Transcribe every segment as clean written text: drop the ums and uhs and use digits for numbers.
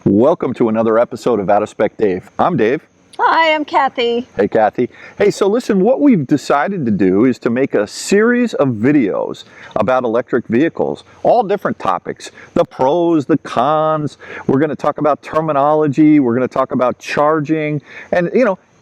Welcome to another episode of Out of Spec Dave. I'm Dave. Hi, I'm Kathy. Hey, Kathy. Hey, so listen, what we've decided to do is to make a series of videos about electric vehicles, all different topics, the pros, the cons. We're going to talk about terminology. We're going to talk about charging. And,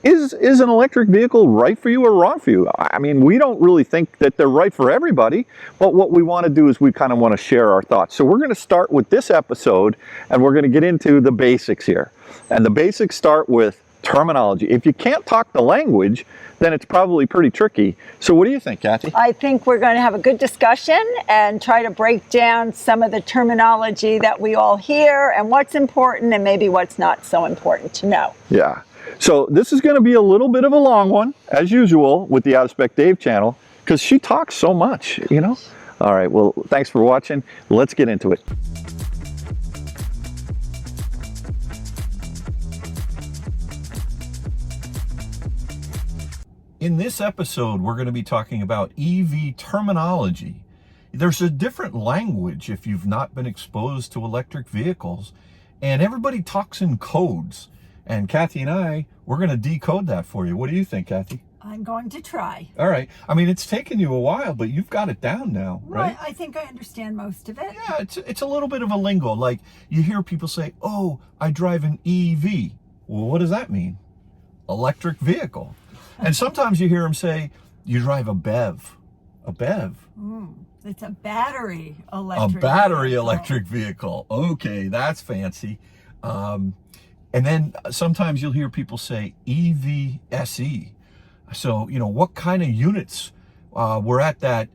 is an electric vehicle right for you or wrong for you? I mean, we don't really think that they're right for everybody, but what we want to do is we kind of want to share our thoughts. So we're going to start with this episode, and we're going to get into the basics here. And the basics start with terminology. If you can't talk the language, then it's probably pretty tricky. So what do you think, Kathy? I think we're going to have a good discussion and try to break down some of the terminology that we all hear and what's important and maybe what's not so important to know. Yeah. So this is going to be a little bit of a long one, as usual, with the Out of Spec Dave channel, because she talks so much, All right, well, thanks for watching. Let's get into it. In this episode, we're going to be talking about EV terminology. There's a different language if you've not been exposed to electric vehicles, and everybody talks in codes. And Kathy and we're going to decode that for you. What do you think, Kathy? I'm going to try. All right. I mean, it's taken you a while, but you've got it down now, right? Well, I think I understand most of it. Yeah, it's a little bit of a lingo. Like, you hear people say, oh, I drive an EV. Well, what does that mean? Electric vehicle. And sometimes you hear them say, you drive a BEV. A BEV. It's a battery electric A battery electric vehicle. Okay, that's fancy. And then sometimes you'll hear people say EV-SE. So, what kind of units we're at that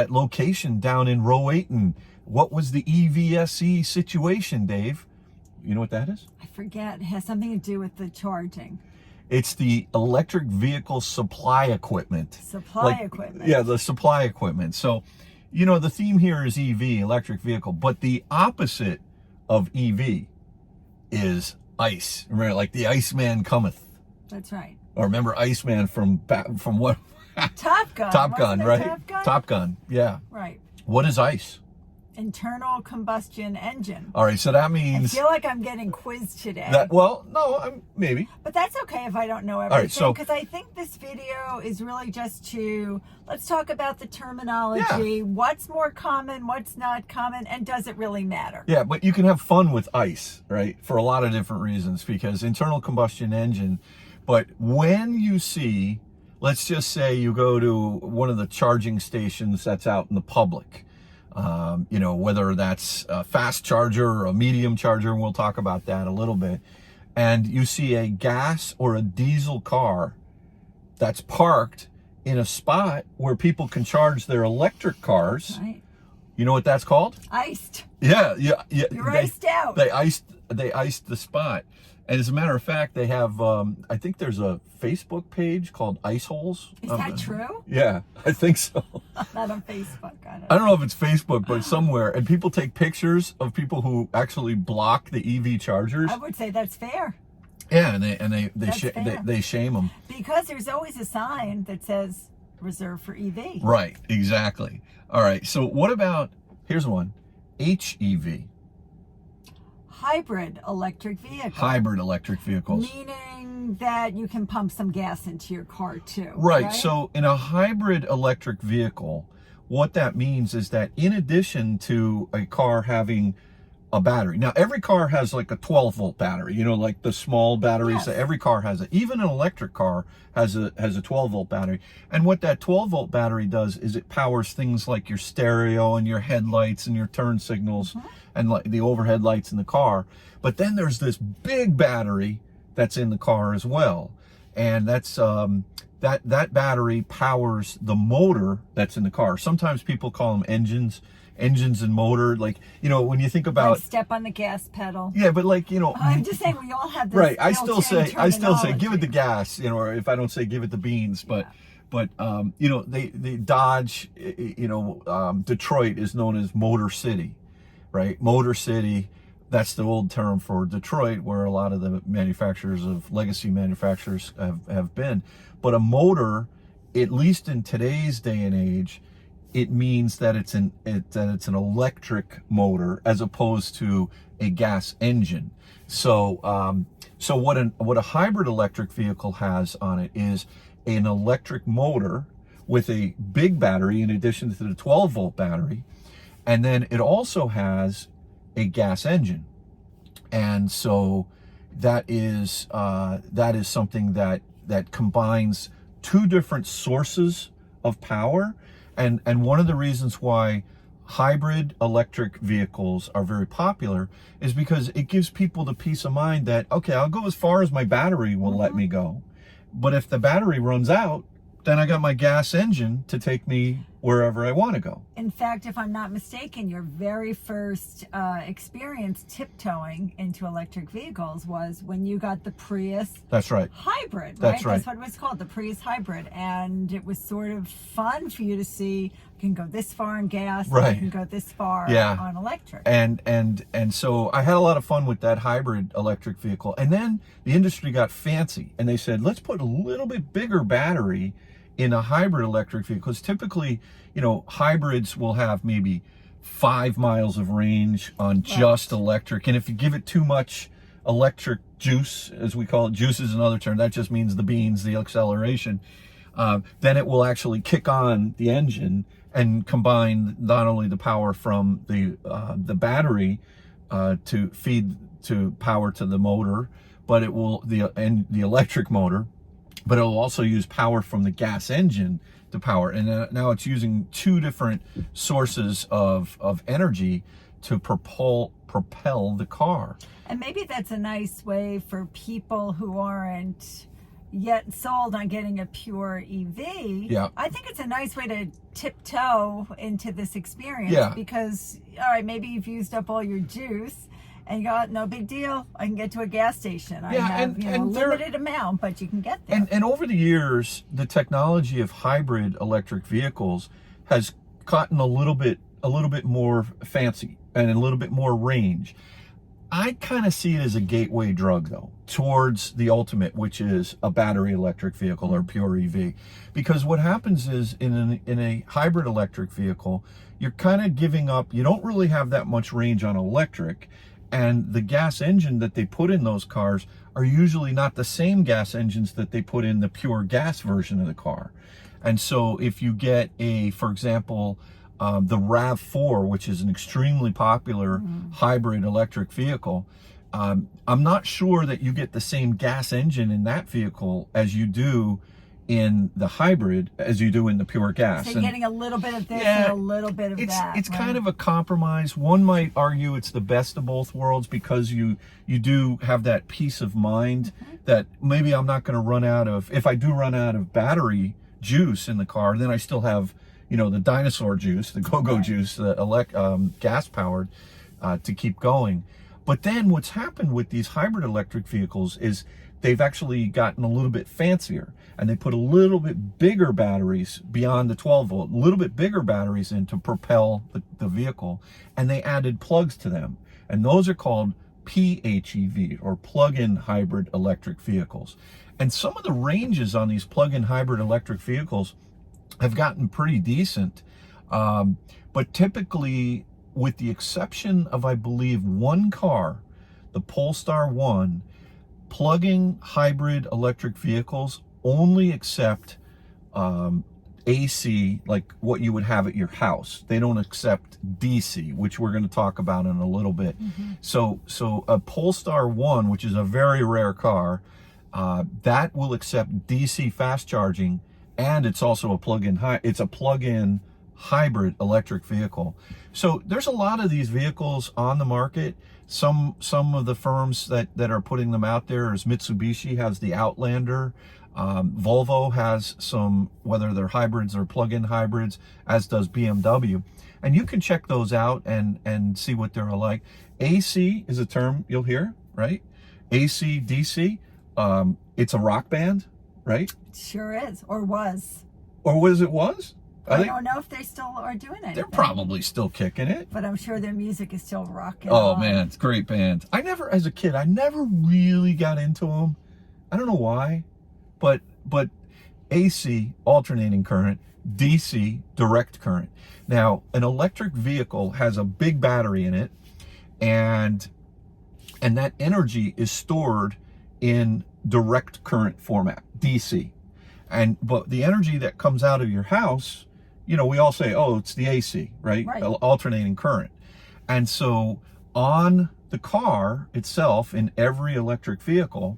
location down in row 8, and what was the EV-SE situation, Dave? You know what that is? I forget. It has something to do with the charging. It's the electric vehicle supply equipment. Equipment. Yeah, the supply equipment. So, the theme here is EV, electric vehicle, but the opposite of EV is ICE. Remember, like the Iceman cometh. That's right. Or remember Iceman from what? Top Gun. Top Gun, right? Top Gun? Top Gun, yeah. Right. What is ICE? Internal combustion engine. All right, so that means... I feel like I'm getting quizzed today. Maybe. But that's okay if I don't know everything. All right, so... Because I think this video is really just to... Let's talk about the terminology. Yeah. What's more common, what's not common, and does it really matter? Yeah, but you can have fun with ICE, right? For a lot of different reasons, because internal combustion engine... But when you see... Let's just say you go to one of the charging stations that's out in the public... whether that's a fast charger or a medium charger, and we'll talk about that a little bit, and you see a gas or a diesel car that's parked in a spot where people can charge their electric cars. Right. You know what that's called? Iced. Yeah. You're iced out. They iced the spot. And as a matter of fact, they have, I think there's a Facebook page called Ice Holes. Is that true? Yeah, I think so. Not on Facebook. I don't know if it's Facebook, but somewhere. And people take pictures of people who actually block the EV chargers. I would say that's fair. Yeah, and they shame them. Because there's always a sign that says reserved for EV. Right, exactly. All right, so what about, here's one, HEV. Hybrid electric vehicle. Hybrid electric vehicles. Meaning that you can pump some gas into your car too. Right. So in a hybrid electric vehicle, what that means is that in addition to a car having a battery, now every car has like a 12-volt battery, like the small batteries. Yes. That every car has it. Even an electric car has a 12-volt battery. And what that 12-volt battery does is it powers things like your stereo and your headlights and your turn signals. Mm-hmm. And like the overhead lights in the car. But then there's this big battery that's in the car as well. And that's that battery powers the motor that's in the car. Sometimes people call them engines and motor. Like, when you think about... Like step on the gas pedal. Yeah, but like, I'm just saying we all have this. Right, I still say give it the gas, or if I don't say give it the beans, but... Yeah. But, the Dodge, Detroit is known as Motor City. Right, Motor City, that's the old term for Detroit, where a lot of the manufacturers of legacy manufacturers have been. But a motor, at least in today's day and age, it means that it's an electric motor as opposed to a gas engine. So so what a hybrid electric vehicle has on it is an electric motor with a big battery in addition to the 12-volt battery, and then it also has a gas engine. And so that is something that combines two different sources of power. And one of the reasons why hybrid electric vehicles are very popular is because it gives people the peace of mind that, okay, I'll go as far as my battery will let me go. But if the battery runs out, then I got my gas engine to take me wherever I want to go. In fact, if I'm not mistaken, your very first experience tiptoeing into electric vehicles was when you got the Prius. That's right. Hybrid, right? That's right. That's what it was called, the Prius Hybrid. And it was sort of fun for you to see, I can go this far on gas, right. I can go this far on electric. And so I had a lot of fun with that hybrid electric vehicle. And then the industry got fancy and they said, let's put a little bit bigger battery in a hybrid electric vehicle. Because typically, you know, hybrids will have maybe 5 miles of range on just electric. And if you give it too much electric juice, as we call it, juice is another term, that just means the beans, the acceleration, then it will actually kick on the engine and combine not only the power from the battery to feed to power to the motor, but it will the electric motor, but it'll also use power from the gas engine to power. And now it's using two different sources of energy to propel the car. And maybe that's a nice way for people who aren't yet sold on getting a pure EV. Yeah. I think it's a nice way to tiptoe into this experience. Yeah. Because, all right, maybe you've used up all your juice and you go, no big deal, I can get to a gas station. I have a limited amount, but you can get there. And over the years, the technology of hybrid electric vehicles has gotten a little bit more fancy and a little bit more range. I kind of see it as a gateway drug, though, towards the ultimate, which is a battery electric vehicle or pure EV. Because what happens is in a hybrid electric vehicle, you're kind of giving up, you don't really have that much range on electric, and the gas engine that they put in those cars are usually not the same gas engines that they put in the pure gas version of the car. And so if you get for example, the RAV4, which is an extremely popular hybrid electric vehicle, I'm not sure that you get the same gas engine in that vehicle as you do in the hybrid as you do in the pure gas. So you're getting a little bit of this and a little bit of that. It's kind of a compromise. One might argue it's the best of both worlds because you do have that peace of mind that maybe I'm not going to run out of, if I do run out of battery juice in the car, then I still have, you know, the dinosaur juice, the go-go juice, the gas powered to keep going. But then what's happened with these hybrid electric vehicles is they've actually gotten a little bit fancier, and they put a little bit bigger batteries beyond the 12 volt, a little bit bigger batteries in to propel the vehicle, and they added plugs to them. And those are called PHEV, or plug-in hybrid electric vehicles. And some of the ranges on these plug-in hybrid electric vehicles have gotten pretty decent. But typically, with the exception of, I believe, one car, the Polestar 1, plug-in hybrid electric vehicles only accept AC, like what you would have at your house. They don't accept DC, which we're going to talk about in a little bit. So a Polestar 1, which is a very rare car, that will accept DC fast charging, and it's also a plug-in hybrid electric vehicle. So there's a lot of these vehicles on the market. Some of the firms that are putting them out there is Mitsubishi has the Outlander. Volvo has some, whether they're hybrids or plug-in hybrids, as does BMW. And you can check those out and see what they're like. AC is a term you'll hear, right? AC, DC. It's a rock band, right? It sure is, or was. Or was? I don't know if they still are doing it. They're probably still kicking it. But I'm sure their music is still rocking. Oh, man, it's a great band. As a kid, I never really got into them. I don't know why, but AC, alternating current, DC, direct current. Now, an electric vehicle has a big battery in it, and that energy is stored in direct current format, DC. But the energy that comes out of your house, you know, we all say, oh, it's the AC, right? Alternating current. And so on the car itself, in every electric vehicle,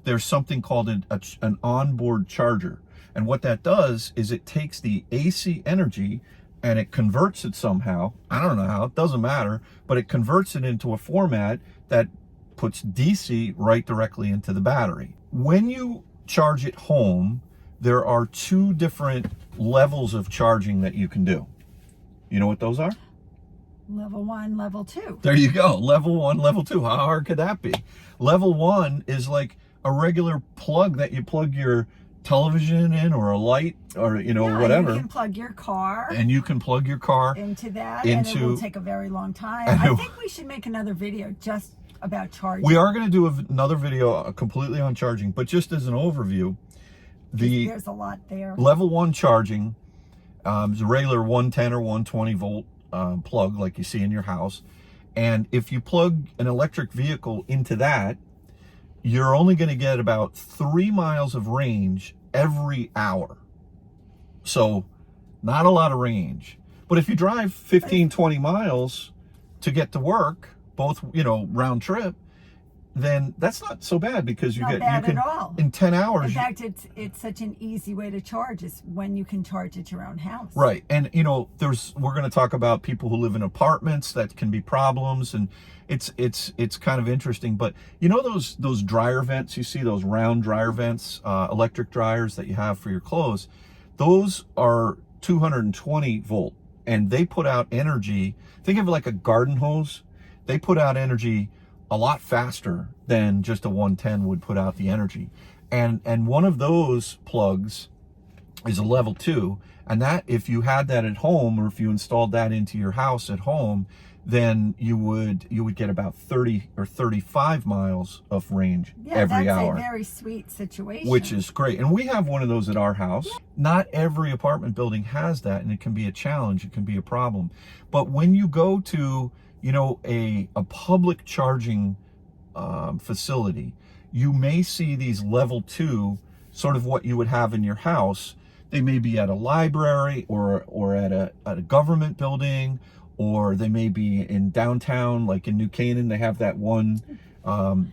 there's something called an onboard charger. And what that does is it takes the AC energy and it converts it somehow. I don't know how, it doesn't matter, but it converts it into a format that puts DC right directly into the battery. When you charge at home, there are two different levels of charging that you can do. You know what those are? Level 1, level 2. There you go. Level 1, level 2. How hard could that be? Level 1 is like a regular plug that you plug your television in, or a light, or, you know, whatever. You can plug your car. And you can plug your car into that, and it will take a very long time. I think we should make another video just about charging. We are going to do another video completely on charging, but just as an overview, there's a lot there. Level 1 charging is a regular 110 or 120 volt plug like you see in your house. And if you plug an electric vehicle into that, you're only going to get about 3 miles of range every hour. So not a lot of range. But if you drive 15, 20 miles to get to work, both, you know, round trip, then that's not so bad, because you can at all. In 10 hours. In fact, it's such an easy way to charge, is when you can charge at your own house. Right. And you know, we're going to talk about people who live in apartments. That can be problems, and it's kind of interesting. But you know, those dryer vents, you see those round dryer vents, electric dryers that you have for your clothes, those are 220 volt, and they put out energy. Think of it like a garden hose. They put out energy a lot faster than just a 110 would put out the energy. And one of those plugs is a level 2, and that, if you had that at home, or if you installed that into your house at home, then you would get about 30 or 35 miles of range every hour. That's a very sweet situation. Which is great. And we have one of those at our house. Yeah. Not every apartment building has that, and it can be a challenge, it can be a problem. But when you go to, you know, a public charging facility, you may see these level 2, sort of what you would have in your house. They may be at a library, or at a government building, or they may be in downtown, like in New Canaan. They have that one, and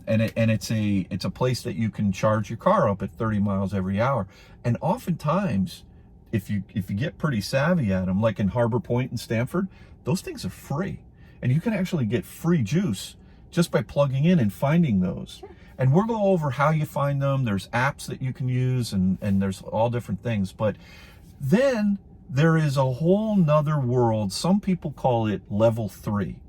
it's a place that you can charge your car up at 30 miles every hour. And oftentimes, if you get pretty savvy at them, like in Harbor Point and Stanford, those things are free, and you can actually get free juice just by plugging in and finding those. Sure. And we'll go over how you find them. There's apps that you can use, and there's all different things. But then there is a whole nother world. Some people call it level 3.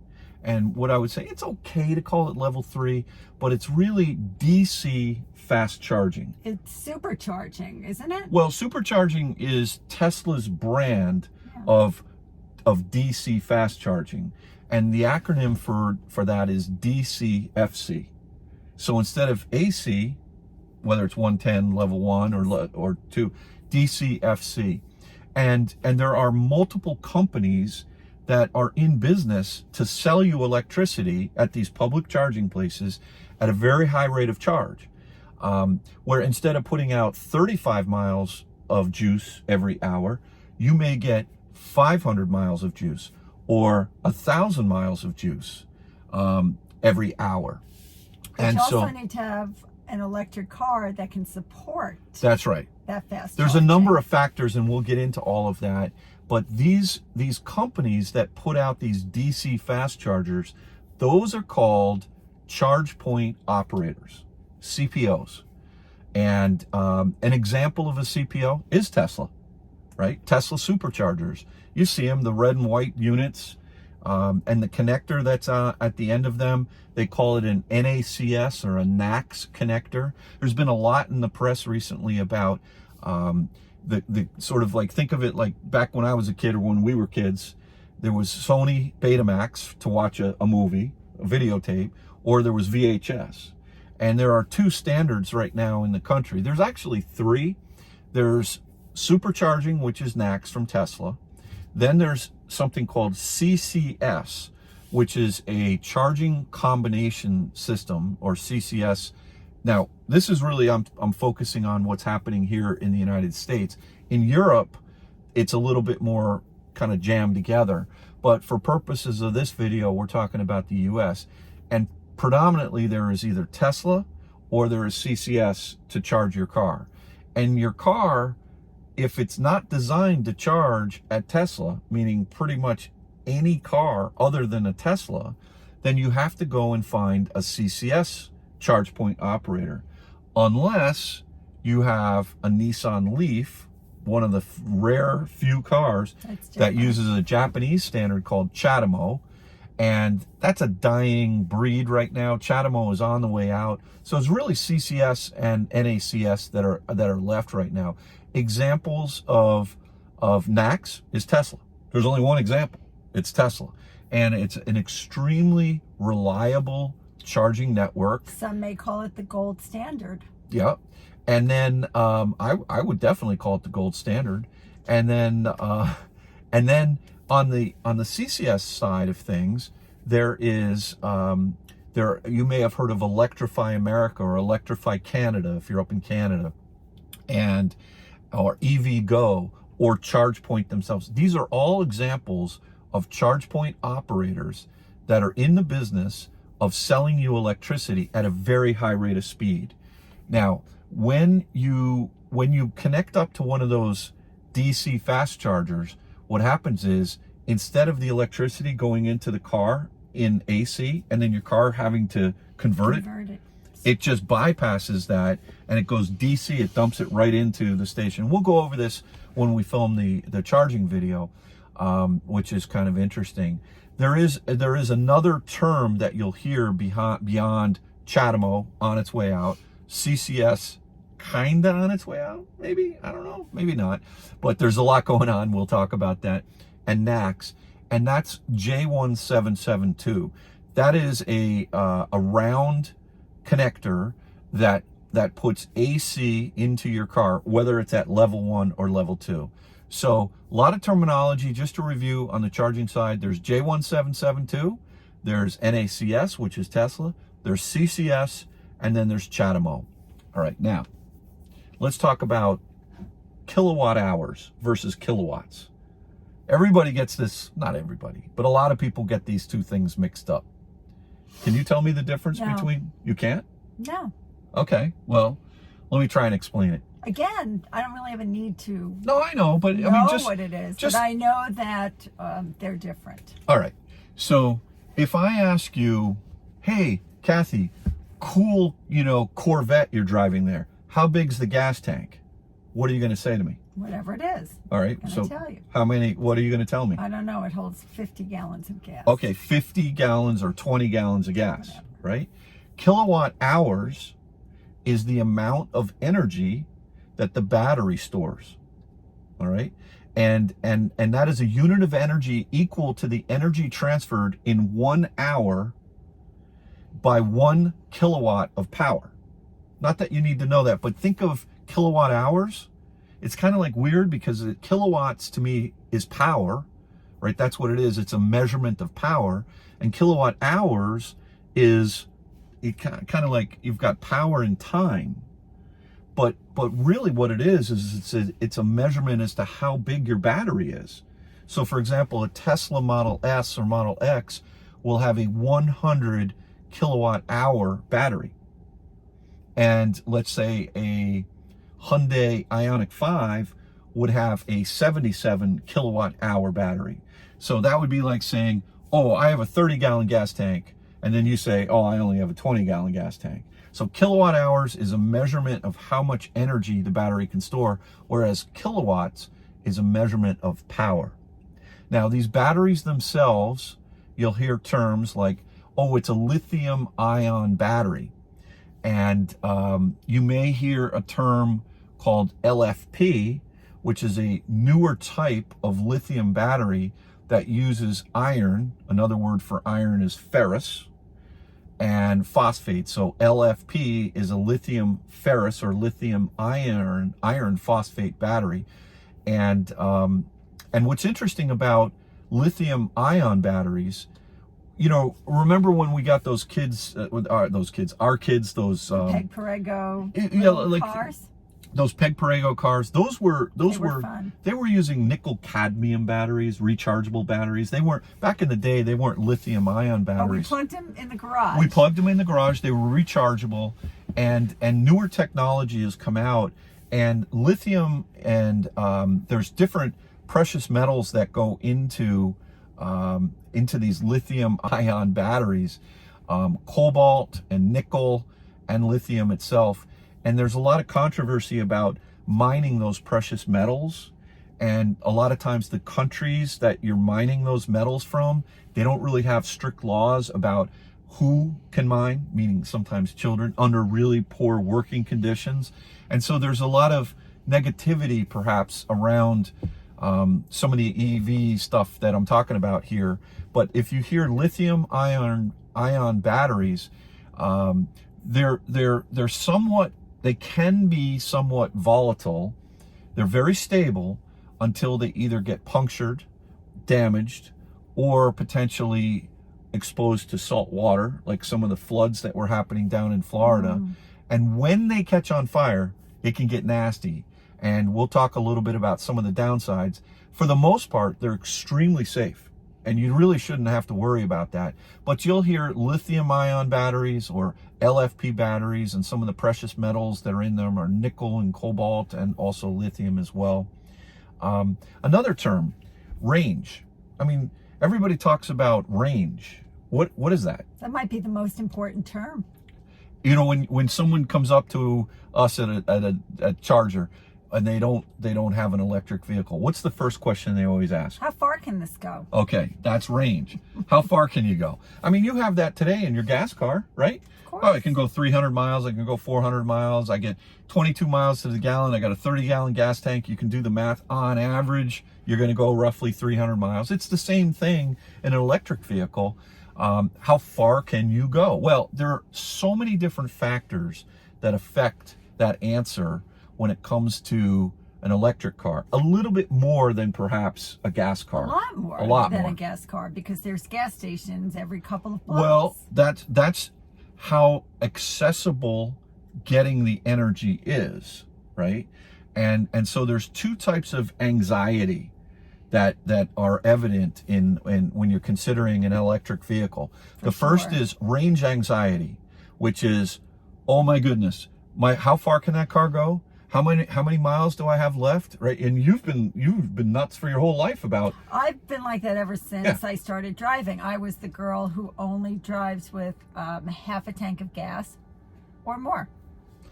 And what I would say, it's okay to call it level 3, but it's really DC fast charging. It's supercharging, isn't it? Well, supercharging is Tesla's brand of DC fast charging. And the acronym for that is DCFC. So instead of AC, whether it's 110, level 1 or 2, DCFC. And there are multiple companies that are in business to sell you electricity at these public charging places at a very high rate of charge. Where instead of putting out 35 miles of juice every hour, you may get 500 miles of juice, or 1,000 miles of juice every hour. But you also need to have an electric car that can support. That's right. That fast. There's a number of factors, and we'll get into all of that. But these companies that put out these DC fast chargers, those are called charge point operators, CPOs. And an example of a CPO is Tesla, right? Tesla superchargers. You see them, the red and white units, and the connector that's at the end of them, they call it an NACS or a NACS connector. There's been a lot in the press recently about the sort of, like, think of it like back when I was a kid, or when we were kids, there was Sony Betamax to watch a movie, a videotape, or there was VHS. And there are 2 standards right now in the country. There's actually 3, There's supercharging, which is NACS from Tesla. Then there's something called CCS, which is a charging combination system, or CCS. Now, this is really, I'm focusing on what's happening here in the United States. In Europe, it's a little bit more kind of jammed together. But for purposes of this video, we're talking about the US. And predominantly there is either Tesla or there is CCS to charge your car. And your car, if it's not designed to charge at Tesla, meaning pretty much any car other than a Tesla, then you have to go and find a CCS charge point operator. Unless you have a Nissan Leaf, one of the rare few cars that uses a Japanese standard called CHAdeMO, and that's a dying breed right now. CHAdeMO is on the way out. So it's really CCS and NACS that are left right now. Examples of NACS is Tesla. There's only one example. It's Tesla. And it's an extremely reliable charging network. Some may call it the gold standard. Yeah. And then I would definitely call it the gold standard. And then on the CCS side of things, there is you may have heard of Electrify America or Electrify Canada if you're up in Canada, and or EV-Go or ChargePoint themselves. These are all examples of charge point operators that are in the business of selling you electricity at a very high rate of speed. Now, when you connect up to one of those DC fast chargers, what happens is, instead of the electricity going into the car in AC and then your car having to convert it, it just bypasses that and it goes DC. It dumps it right into the station. We'll go over this when we film the charging video, which is kind of interesting. There is another term that you'll hear beyond CHAdeMO on its way out, CCS kinda on its way out, maybe, I don't know, maybe not, but there's a lot going on. We'll talk about that. And NACS, and that's J1772. That is a round connector that puts AC into your car, whether it's at level 1 or level 2. So a lot of terminology. Just to review on the charging side, there's J1772, there's NACS, which is Tesla, there's CCS, and then there's CHAdeMO. All right, now let's talk about kilowatt hours versus kilowatts. Everybody gets this, not everybody, but a lot of people get these two things mixed up. Can you tell me the difference between, you can't? No. Okay, well, let me try and explain it. Again, I don't really have a need to No, I know, but know I mean, just what it is, but I know that they're different. All right, so if I ask you, hey, Kathy, cool, Corvette you're driving there, how big's the gas tank? What are you going to say to me? Whatever it is. All right, so tell you. how many, what are you going to tell me? I don't know. It holds 50 gallons of gas. Okay, 50 gallons or 20 gallons of gas, Whatever. Right? Kilowatt hours is the amount of energy that the battery stores. All right? And that is a unit of energy equal to the energy transferred in 1 hour by 1 kilowatt of power. Not that you need to know that, but think of kilowatt hours. It's kind of like weird because kilowatts to me is power, right? That's what it is. It's a measurement of power. And kilowatt hours is kind of like you've got power in time. But really what it is it's a measurement as to how big your battery is. So for example, a Tesla Model S or Model X will have a 100 kilowatt hour battery. And let's say a Hyundai Ioniq 5 would have a 77 kilowatt hour battery. So that would be like saying, oh, I have a 30 gallon gas tank. And then you say, oh, I only have a 20 gallon gas tank. So kilowatt hours is a measurement of how much energy the battery can store, whereas kilowatts is a measurement of power. Now, these batteries themselves, you'll hear terms like, oh, it's a lithium ion battery. And you may hear a term called LFP, which is a newer type of lithium battery that uses iron. Another word for iron is ferrous. and phosphate. So LFP is a lithium ferrous or lithium iron phosphate battery. And what's interesting about lithium ion batteries, you know, remember when we got those kids, those Peg Perego yeah, like cars? those Peg Perego cars, those were fun. they were using nickel cadmium batteries, rechargeable batteries. They weren't, back in the day, they weren't lithium ion Oh, we batteries. plugged them in the garage. We plugged them in the garage. They were rechargeable, and newer technology has come out, and lithium and there's different precious metals that go into these lithium ion batteries, cobalt and nickel and lithium itself. And there's a lot of controversy about mining those precious metals. And a lot of times the countries that you're mining those metals from, they don't really have strict laws about who can mine, meaning sometimes children, under really poor working conditions. And so there's a lot of negativity perhaps around some of the EV stuff that I'm talking about here. But if you hear lithium ion batteries, they're somewhat, they can be somewhat volatile. They're very stable until they either get punctured, damaged, or potentially exposed to salt water, like some of the floods that were happening down in Florida. And when they catch on fire, it can get nasty. And we'll talk a little bit about some of the downsides. For the most part, they're extremely safe, and you really shouldn't have to worry about that. But you'll hear lithium ion batteries or LFP batteries, and some of the precious metals that are in them are nickel and cobalt, and also lithium as well. Another term, range. I mean, everybody talks about range. What is that? That might be the most important term. You know, when someone comes up to us at a charger and they don't have an electric vehicle, what's the first question they always ask? How far can this go? Okay, that's range. How far can you go? I mean, you have that today in your gas car, right? Of course. Oh, it can go 300 miles. I can go 400 miles. I get 22 miles to the gallon. I got a 30-gallon gas tank. You can do the math. On average, you're going to go roughly 300 miles. It's the same thing in an electric vehicle. How far can you go? Well, there are so many different factors that affect that answer when it comes to an electric car. A little bit more than perhaps a gas car. A lot more than a gas car, because there's gas stations every couple of blocks. Well, that's how accessible getting the energy is, right? And so there's two types of anxiety that are evident in when you're considering an electric vehicle. The first is range anxiety, which is, oh my goodness, how far can that car go? How many miles do I have left? Right? And you've been nuts for your whole life about. I've been like that ever since I started driving. I was the girl who only drives with half a tank of gas or more.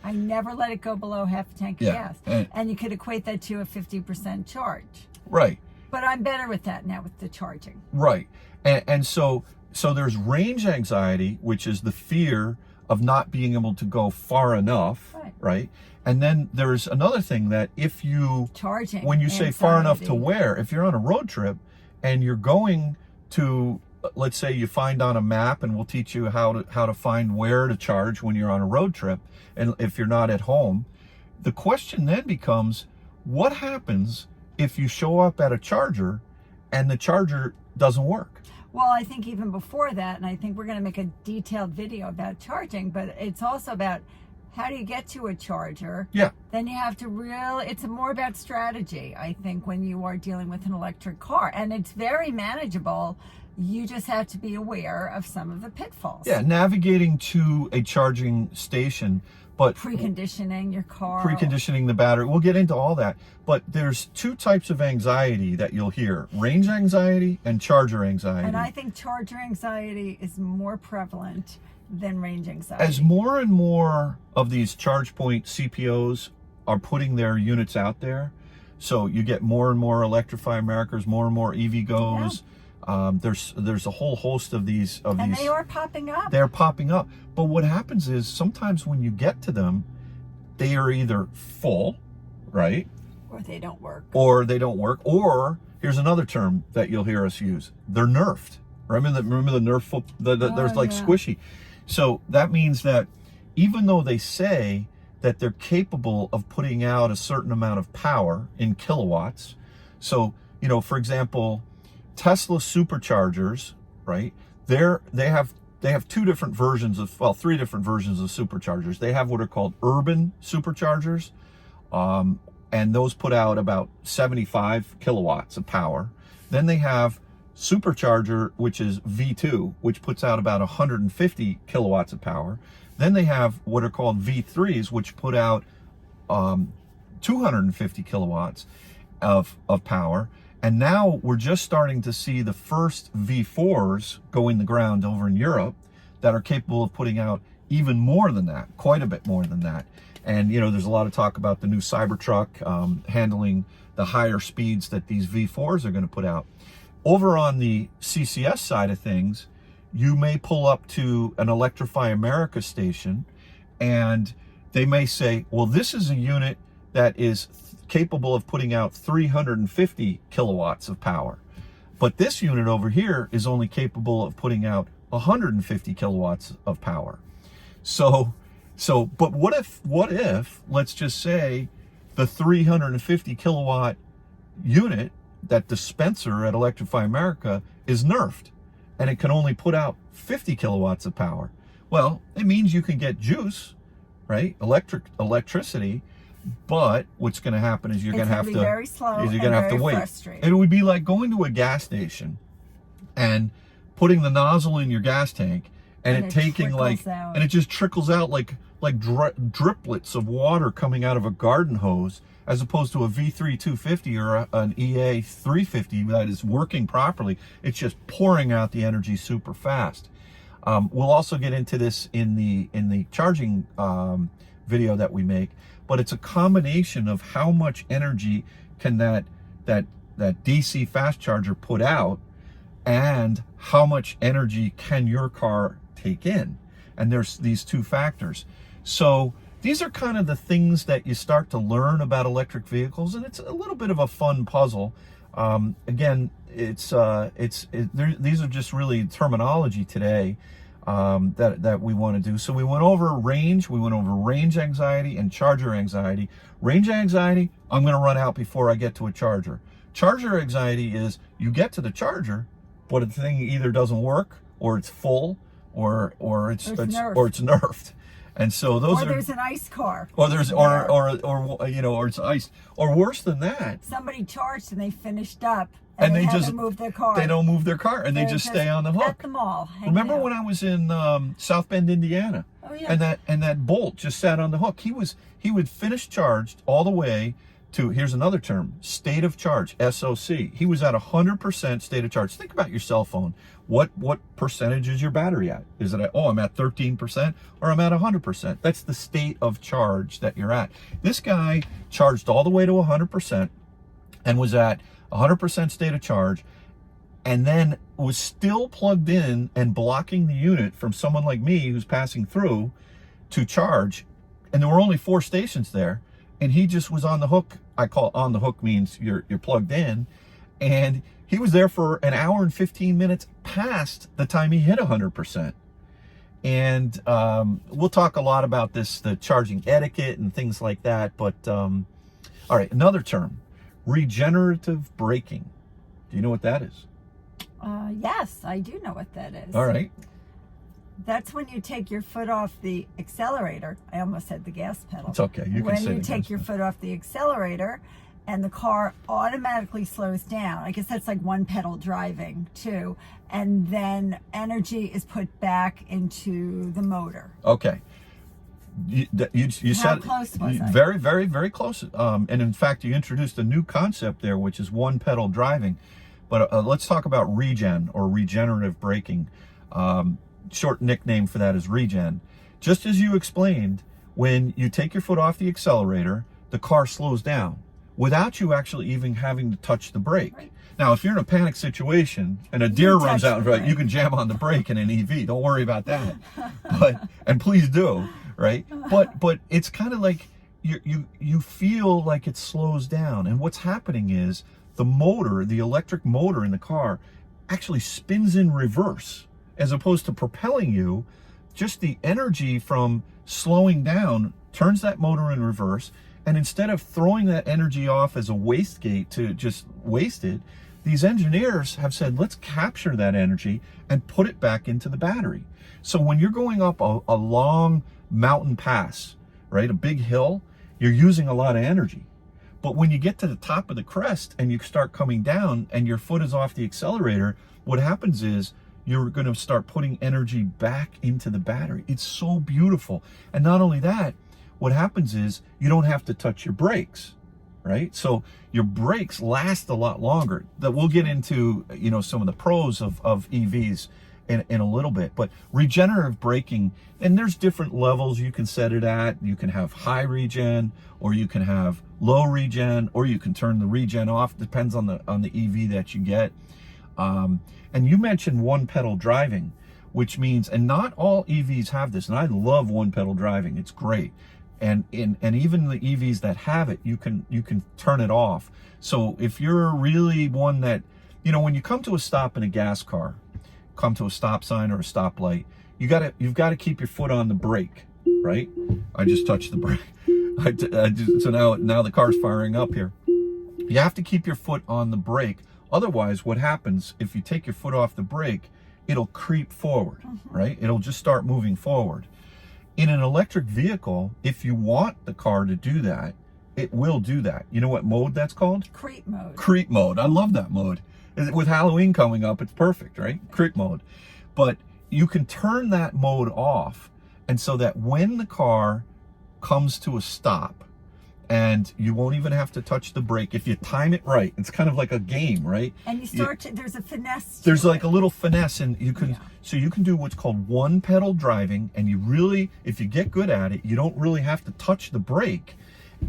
I never let it go below half a tank of gas. And you could equate that to a 50% charge. Right. But I'm better with that now with the charging. Right. And so there's range anxiety, which is the fear of not being able to go far enough, right? And then there's another thing that if you, charging, when you say far enough to where, if you're on a road trip and you're going to, let's say you find on a map, and we'll teach you how to find where to charge when you're on a road trip, and if you're not at home, the question then becomes, what happens if you show up at a charger and the charger doesn't work? Well, I think even before that, and I think we're going to make a detailed video about charging, but it's also about how do you get to a charger? Yeah. Then you have to it's more about strategy, I think, when you are dealing with an electric car. And it's very manageable. You just have to be aware of some of the pitfalls. Yeah, navigating to a charging station, but preconditioning your car. Preconditioning the battery. We'll get into all that. But there's two types of anxiety that you'll hear: range anxiety and charger anxiety. And I think charger anxiety is more prevalent than range anxiety. As more and more of these charge point CPOs are putting their units out there, so you get more and more Electrify Americas, more and more EVGos. Yeah. There's a whole host of these. And they are popping up. They're popping up. But what happens is sometimes when you get to them, they are either full, right? Or they don't work. Or here's another term that you'll hear us use: they're nerfed. Remember the Nerf? There's like squishy. So that means that even though they say that they're capable of putting out a certain amount of power in kilowatts, so, you know, for example, Tesla superchargers, right? They have two different versions of, well, three different versions of superchargers. They have what are called urban superchargers, and those put out about 75 kilowatts of power. Then they have supercharger, which is V2, which puts out about 150 kilowatts of power. Then they have what are called V3s, which put out 250 kilowatts of power. And now we're just starting to see the first V4s go in the ground over in Europe that are capable of putting out even more than that, quite a bit more than that. And, you know, there's a lot of talk about the new Cybertruck handling the higher speeds that these V4s are going to put out. Over on the CCS side of things, you may pull up to an Electrify America station and they may say, well, this is a unit that is capable of putting out 350 kilowatts of power. But this unit over here is only capable of putting out 150 kilowatts of power. So, but what if, let's just say the 350 kilowatt unit, that dispenser at Electrify America, is nerfed and it can only put out 50 kilowatts of power. Well, it means you can get juice, right? Electricity, but what's going to happen is you're going to have to very slow. You're going to have to wait. It would be like going to a gas station and putting the nozzle in your gas tank and it taking like out. And it just trickles out like driplets of water coming out of a garden hose, as opposed to a V3 250 or an EA 350 that is working properly. It's just pouring out the energy super fast. We'll also get into this in the charging video that we make, but it's a combination of how much energy can that DC fast charger put out and how much energy can your car take in. And there's these two factors. So these are kind of the things that you start to learn about electric vehicles, and it's a little bit of a fun puzzle. Again, these are just really terminology today that we want to do. So we went over range, anxiety, and charger anxiety. Range anxiety, I'm going to run out before I get to a charger. Charger anxiety is you get to the charger, but the thing either doesn't work, or it's full, or it's nerfed. And so those or there's an ice car. Or there's or you know, or it's iced. Or worse than that, somebody charged and they finished up and they just move their car. They don't move their car and they just stay on the hook. At the mall. Remember when I was in South Bend, Indiana? Oh yeah. And that bolt just sat on the hook. He would finish charged all the way to, here's another term, state of charge, SOC. He was at 100% state of charge. Think about your cell phone. What percentage is your battery at? Is it at, oh, I'm at 13% or I'm at 100%? That's the state of charge that you're at. This guy charged all the way to 100% and was at 100% state of charge, and then was still plugged in and blocking the unit from someone like me who's passing through to charge. And there were only 4 stations there. And he just was on the hook. I call on the hook means you're plugged in. And he was there for an hour and 15 minutes past the time he hit 100%. And we'll talk a lot about this, the charging etiquette and things like that. But all right, another term, regenerative braking. Do you know what that is? Yes, I do know what that is. All right. That's when you take your foot off the accelerator. I almost said the gas pedal. It's okay. You can say when you take your foot off the accelerator and the car automatically slows down. I guess that's like one pedal driving too. And then energy is put back into the motor. Okay. You How close was I? Very, very, very close. And in fact, you introduced a new concept there, which is one pedal driving. But let's talk about regen or regenerative braking. Short nickname for that is regen. Just as you explained, when you take your foot off the accelerator, the car slows down without you actually even having to touch the brake. Right. Now, if you're in a panic situation and a deer runs out in front, you can jam on the brake in an EV. Don't worry about that. And please do, right? But it's kind of like you feel like it slows down. And what's happening is the motor, the electric motor in the car, actually spins in reverse. As opposed to propelling you, just the energy from slowing down turns that motor in reverse. And instead of throwing that energy off as a wastegate to just waste it, these engineers have said, let's capture that energy and put it back into the battery. So when you're going up a long mountain pass, right, a big hill, you're using a lot of energy. But when you get to the top of the crest and you start coming down and your foot is off the accelerator, what happens is you're going to start putting energy back into the battery. It's so beautiful. And not only that, what happens is you don't have to touch your brakes, right? So your brakes last a lot longer. That we'll get into, you know, some of the pros of EVs in a little bit. But regenerative braking, and there's different levels you can set it at. You can have high regen, or you can have low regen, or you can turn the regen off. Depends on the EV that you get. And you mentioned one pedal driving, which means, and not all EVs have this, and I love one pedal driving. It's great. And even the EVs that have it, you can turn it off. So if you're really one that, you know, when you come to a stop in a gas car, come to a stop sign or a stoplight, you've got to keep your foot on the brake, right? I just touched the brake. So now the car's firing up here. You have to keep your foot on the brake. Otherwise, what happens if you take your foot off the brake, it'll creep forward, right? It'll just start moving forward. In an electric vehicle, if you want the car to do that, it will do that. You know what mode that's called? Creep mode. Creep mode. I love that mode. With Halloween coming up, it's perfect, right? Creep mode. But you can turn that mode off, and so that when the car comes to a stop, and you won't even have to touch the brake if you time it right. It's kind of like a game, right? And you start to, there's a finesse. There's like a little finesse, and you can, so you can do what's called one pedal driving, and you really, if you get good at it, you don't really have to touch the brake,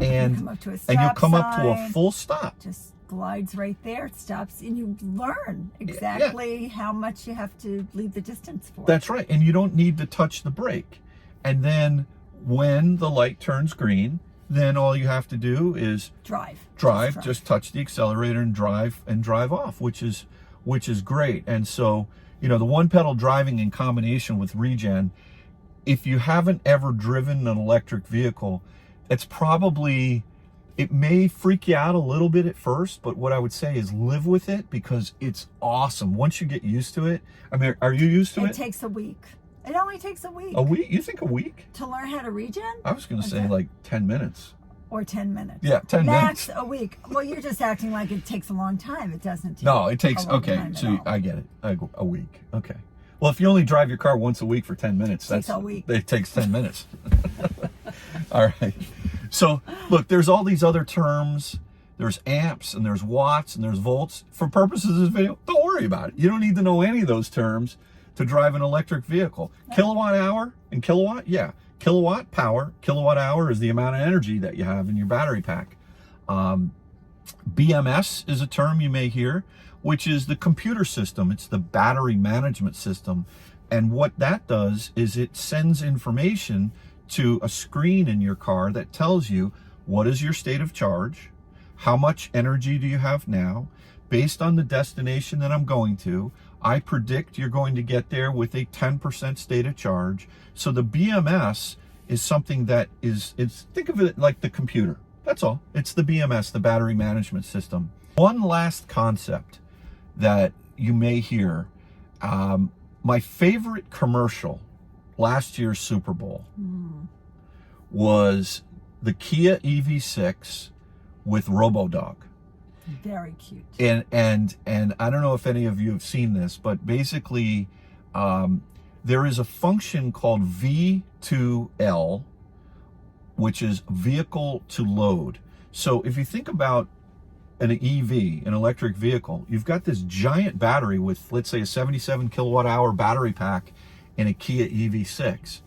and you'll come up to a full stop. Just glides right there, it stops, and you learn exactly how much you have to leave the distance for. That's right, and you don't need to touch the brake. And then when the light turns green, then all you have to do is drive. Just touch the accelerator and drive off, which is great. And so, you know, the one pedal driving in combination with regen, if you haven't ever driven an electric vehicle, it's probably, it may freak you out a little bit at first, but what I would say is live with it, because it's awesome once you get used to it. I mean, are you used to it? It takes a week. It only takes a week. A week? You think a week? To learn how to regen? I was going to say like 10 minutes. Or 10 minutes. Yeah, 10 minutes. Max a week. Well, you're just acting like it takes a long time. It doesn't take No, it takes, okay, so I get it. A week. Okay. Well, if you only drive your car once a week for 10 minutes, that's a week. It takes 10 minutes. All right. So, look, there's all these other terms. There's amps, and there's watts, and there's volts. For purposes of this video, don't worry about it. You don't need to know any of those terms to drive an electric vehicle. Kilowatt hour and kilowatt, yeah. Kilowatt power, kilowatt hour is the amount of energy that you have in your battery pack. BMS is a term you may hear, which is the computer system. It's the battery management system. And what that does is it sends information to a screen in your car that tells you what is your state of charge, how much energy do you have now, based on the destination that I'm going to. I predict you're going to get there with a 10% state of charge. So the BMS is something that think of it like the computer. That's all. It's the BMS, the battery management system. One last concept that you may hear. My favorite commercial last year's Super Bowl was the Kia EV6 with RoboDog. Very cute. And I don't know if any of you have seen this, but basically there is a function called V2L, which is vehicle to load. So if you think about an EV, an electric vehicle, you've got this giant battery with, let's say, a 77 kilowatt hour battery pack in a Kia EV6.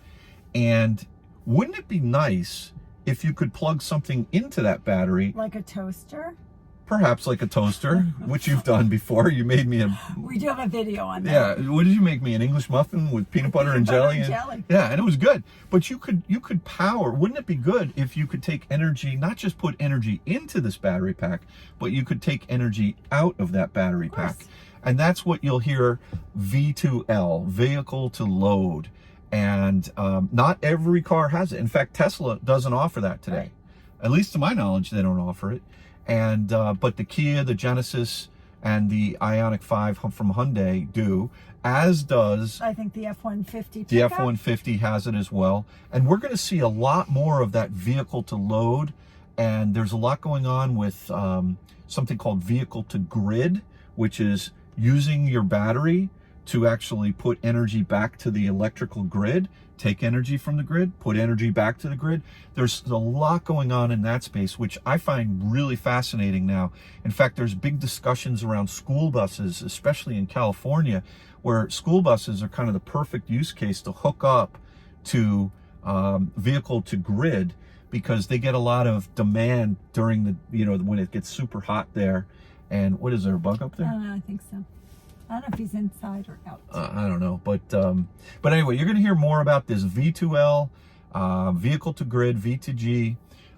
And wouldn't it be nice if you could plug something into that battery? Like a toaster? Perhaps like a toaster, which you've done before. You made me a... We do have a video on that. Yeah, what did you make me? An English muffin with peanut butter and jelly? Yeah, and it was good. But you could power, wouldn't it be good if you could take energy, not just put energy into this battery pack, but you could take energy out of that battery pack. And that's what you'll hear, V2L, vehicle to load. And not every car has it. In fact, Tesla doesn't offer that today. Right. At least to my knowledge, they don't offer it. And but the Kia, the Genesis, and the Ioniq 5 from Hyundai do, as does I think the F-150 the pickup. F-150 has it as well. And we're going to see a lot more of that vehicle to load. And there's a lot going on with something called vehicle to grid, which is using your battery to actually put energy back to the electrical grid, take energy from the grid, put energy back to the grid. There's a lot going on in that space, which I find really fascinating now. In fact, there's big discussions around school buses, especially in California, where school buses are kind of the perfect use case to hook up to vehicle to grid, because they get a lot of demand during the, when it gets super hot there. And what is there, a bug up there? I don't know, I think so. I don't know if he's inside or out. I don't know, but anyway, you're going to hear more about this V2L, vehicle to grid, V2G.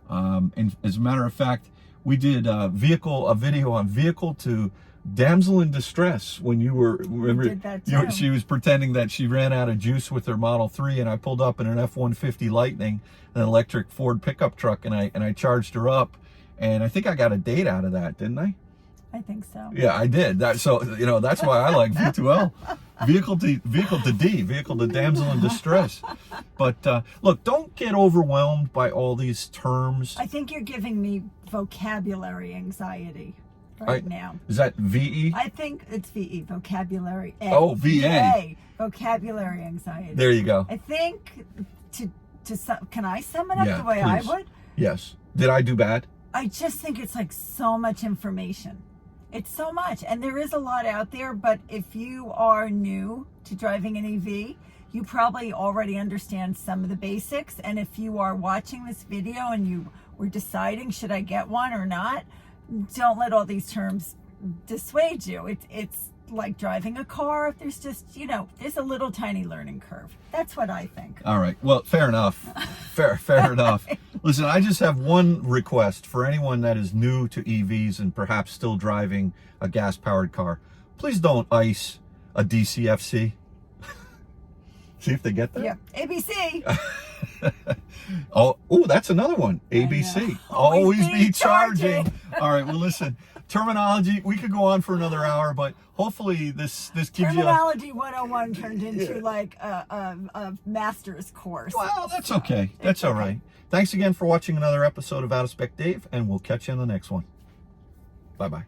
And as a matter of fact, we did a video on vehicle to damsel in distress when you were, remember, did that too. she was pretending that she ran out of juice with her Model 3, and I pulled up in an F-150 Lightning, an electric Ford pickup truck, and I charged her up, and I think I got a date out of that, didn't I? I think so. Yeah, I did. So that's why I like V2L, vehicle to damsel in distress. But look, don't get overwhelmed by all these terms. I think you're giving me vocabulary anxiety right now. Is that VE? I think it's VE, vocabulary. Oh, VA. Vocabulary anxiety. There you go. I think can I sum it up the way please. I would? Yes. Did I do bad? I just think it's like so much information. It's so much, and there is a lot out there, but if you are new to driving an EV, you probably already understand some of the basics. And if you are watching this video and you were deciding, should I get one or not, don't let all these terms dissuade you. It's like driving a car. There's just, there's a little tiny learning curve. That's what I think. All right. Well, fair enough. Fair enough. Listen, I just have one request for anyone that is new to EVs and perhaps still driving a gas-powered car. Please don't ice a DCFC. See if they get that? Yeah. ABC. Oh, that's another one. ABC. Always be charging. All right. Well, listen. Terminology, we could go on for another hour, but hopefully this gives you Terminology 101 turned into like a master's course. Well, that's okay. That's all right. Thanks again for watching another episode of Out of Spec Dave, and we'll catch you in the next one. Bye-bye.